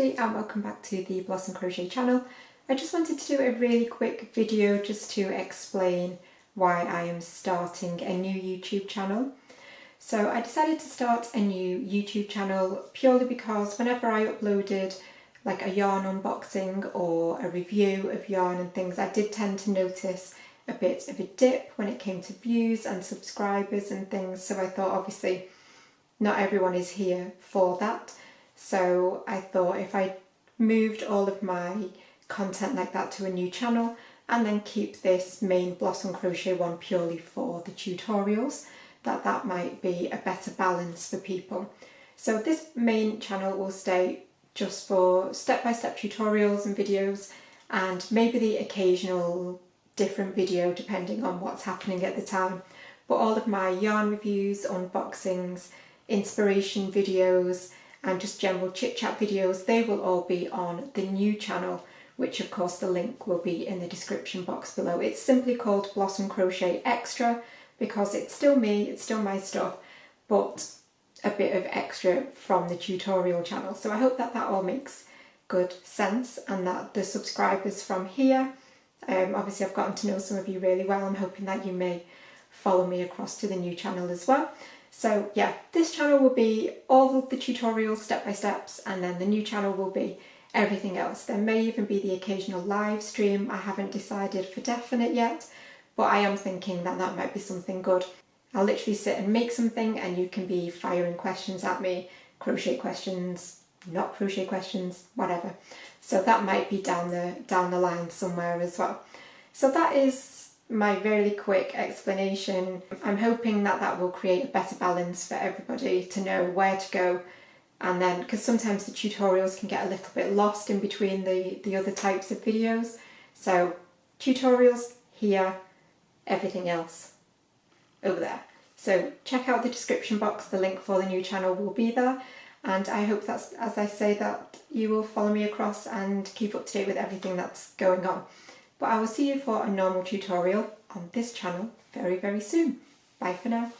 everybody and welcome back to the Blossom Crochet channel. I just wanted to do a really quick video just to explain why I am starting a new YouTube channel. So I decided to start a new YouTube channel purely because whenever I uploaded like a yarn unboxing or a review of yarn and things, I did tend to notice a bit of a dip when it came to views and subscribers and things. So I thought obviously not everyone is here for that. So I thought if I moved all of my content like that to a new channel and then keep this main Blossom Crochet one purely for the tutorials, that might be a better balance for people. So this main channel will stay just for step-by-step tutorials and videos, and maybe the occasional different video depending on what's happening at the time. But all of my yarn reviews, unboxings, inspiration videos and just general chit-chat videos, they will all be on the new channel, which of course the link will be in the description box below. It's simply called Blossom Crochet Extra because it's still me, it's still my stuff, but a bit of extra from the tutorial channel. So I hope that all makes good sense and that the subscribers from here, obviously I've gotten to know some of you really well. I'm hoping that you may follow me across to the new channel as well. So yeah, this channel will be all of the tutorials step-by-steps, and then the new channel will be everything else. There may even be the occasional live stream. I haven't decided for definite yet, but I am thinking that might be something good. I'll literally sit and make something and you can be firing questions at me, crochet questions, not crochet questions, whatever. So that might be down the line somewhere as well. So that is my really quick explanation. I'm hoping that will create a better balance for everybody to know where to go, and then because sometimes the tutorials can get a little bit lost in between the other types of videos. So tutorials here, everything else over there. So check out the description box, the link for the new channel will be there, and I hope that's, as I say, that you will follow me across and keep up to date with everything that's going on. But I will see you for a normal tutorial on this channel very, very soon. Bye for now.